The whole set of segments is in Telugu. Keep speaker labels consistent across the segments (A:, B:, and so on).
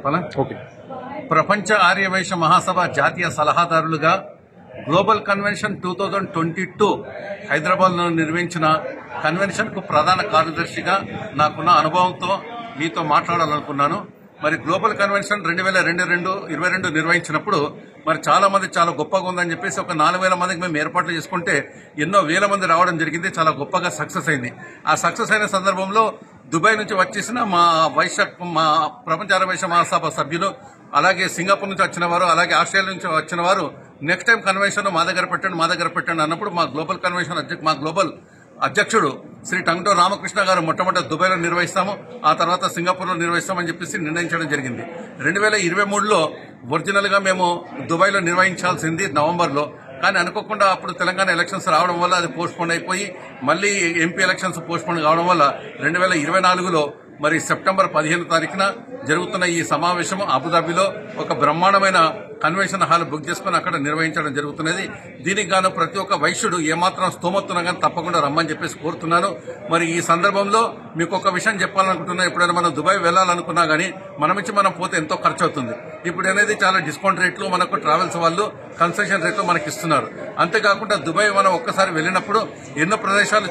A: చెప్పాలా?
B: ఓకే.
A: ప్రపంచ ఆర్యవైశ్య మహాసభ జాతీయ సలహాదారులుగా గ్లోబల్ కన్వెన్షన్ 2022 హైదరాబాద్లో నిర్వహించిన కన్వెన్షన్కు ప్రధాన కార్యదర్శిగా నాకున్న అనుభవంతో మీతో మాట్లాడాలనుకున్నాను. మరి గ్లోబల్ కన్వెన్షన్ 2022 నిర్వహించినప్పుడు మరి చాలా మంది చాలా గొప్పగా ఉందని చెప్పేసి ఒక 4,000 మందికి మేము ఏర్పాట్లు చేసుకుంటే ఎన్నో వేల మంది రావడం జరిగింది. చాలా గొప్పగా సక్సెస్ అయింది. ఆ సక్సెస్ అయిన సందర్భంలో దుబాయ్ నుంచి వచ్చేసిన మా ప్రపంచ ఆర్యవైశ్య మహాసభ సభ్యులు, అలాగే సింగపూర్ నుంచి వచ్చిన వారు, అలాగే ఆస్ట్రేలియా నుంచి వచ్చిన వారు నెక్స్ట్ టైం కన్వెన్షన్ మా దగ్గర పెట్టండి అన్నప్పుడు మా గ్లోబల్ కన్వెన్షన్ గ్లోబల్ అధ్యక్షుడు శ్రీ టంగ్టో రామకృష్ణ గారు మొట్టమొదటి దుబాయ్లో నిర్వహిస్తాము, ఆ తర్వాత సింగపూర్లో నిర్వహిస్తామని చెప్పేసి నిర్ణయించడం జరిగింది. 2023లో ఒరిజినల్ గా మేము దుబాయ్లో నిర్వహించాల్సింది నవంబర్లో. కానీ అనుకోకుండా అప్పుడు తెలంగాణ ఎలక్షన్స్ రావడం వల్ల అది పోస్ట్పోన్ అయిపోయి మళ్ళీ ఎంపీ ఎలక్షన్స్ పోస్ట్పోన్ కావడం వల్ల 2024లో మరి సెప్టెంబర్ 15వ తారీఖున జరుగుతున్న ఈ సమావేశం అబుదాబిలో ఒక బ్రహ్మాండమైన కన్వెన్షన్ హాల్ బుక్ చేసుకుని అక్కడ నిర్వహించడం జరుగుతున్నది. దీనికి గాను ప్రతి ఒక్క వైశ్యుడు ఏమాత్రం స్తోమత్తున్నా కానీ తప్పకుండా రమ్మని చెప్పేసి కోరుతున్నాను. మరి ఈ సందర్భంలో మీకు ఒక విషయం చెప్పాలనుకుంటున్నా, ఎప్పుడైనా మనం దుబాయ్ వెళ్లాలనుకున్నా గానీ మనం పోతే ఎంతో ఖర్చు అవుతుంది. ఇప్పుడు అనేది చాలా డిస్కౌంట్ రేట్లు మనకు ట్రావెల్స్ వాళ్ళు కన్సెషన్ రేట్లు మనకి ఇస్తున్నారు. అంతేకాకుండా దుబాయ్ మనం ఒక్కసారి వెళ్ళినప్పుడు ఎన్నో ప్రదేశాలు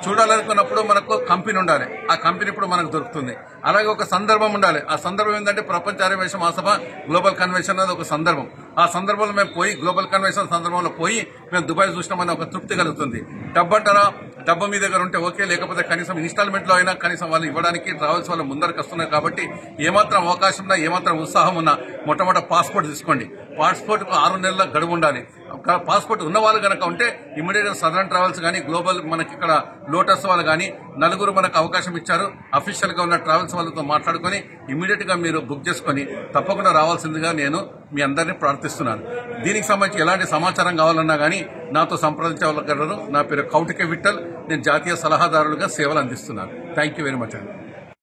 A: చూడాలనుకున్నప్పుడు మనకు కంపెనీ ఉండాలి. ఆ కంపెనీ ఇప్పుడు మనకు దొరుకుతుంది. అలాగే ఒక సందర్భం ఉండాలి. ఆ సందర్భం ఏంటంటే ప్రపంచ ఆర్యవైశ్య మహాసభ గ్లోబల్ కన్వెన్షన్ అనేది ఒక సందర్భం. ఆ సందర్భంలో మేము పోయి గ్లోబల్ కన్వెన్షన్ సందర్భంలో పోయి మేము దుబాయ్ చూసినామని ఒక తృప్తి కలుగుతుంది. డబ్బు అంటారా, డబ్బు మీ దగ్గర ఉంటే ఓకే, లేకపోతే కనీసం ఇన్స్టాల్మెంట్ లో అయినా కనీసం వాళ్ళు ఇవ్వడానికి ట్రావెల్స్ వాళ్ళు ముందరకు వస్తున్నారు. కాబట్టి ఏమాత్రం అవకాశం ఉన్నా, ఏమాత్రం ఉత్సాహం ఉన్నా మొట్టమొదటి పాస్పోర్ట్ తీసుకోండి. పాస్పోర్ట్ కు 6 నెలల గడువు ఉండాలి. పాస్పోర్ట్ ఉన్న వాళ్ళు కనుక ఉంటే ఇమీడియట్ గా సదరన్ ట్రావెల్స్ కానీ గ్లోబల్ మనకి ఇక్కడ లోటస్ వాళ్ళు కానీ నలుగురు మనకు అవకాశం ఇచ్చారు. అఫీషియల్ గా ఉన్న ట్రావెల్స్ వాళ్ళతో మాట్లాడుకుని ఇమీడియట్ గా మీరు బుక్ చేసుకుని తప్పకుండా రావాల్సిందిగా నేను మీ అందరినీ ప్రార్థిస్తున్నాను. దీనికి సంబంధించి ఎలాంటి సమాచారం కావాలన్నా కానీ నాతో సంప్రదించగలరు. నా పేరు కౌటిక విఠల్. నేను జాతీయ సలహాదారులుగా సేవలు అందిస్తున్నాను. థ్యాంక్ యూ వెరీ మచ్ అండి.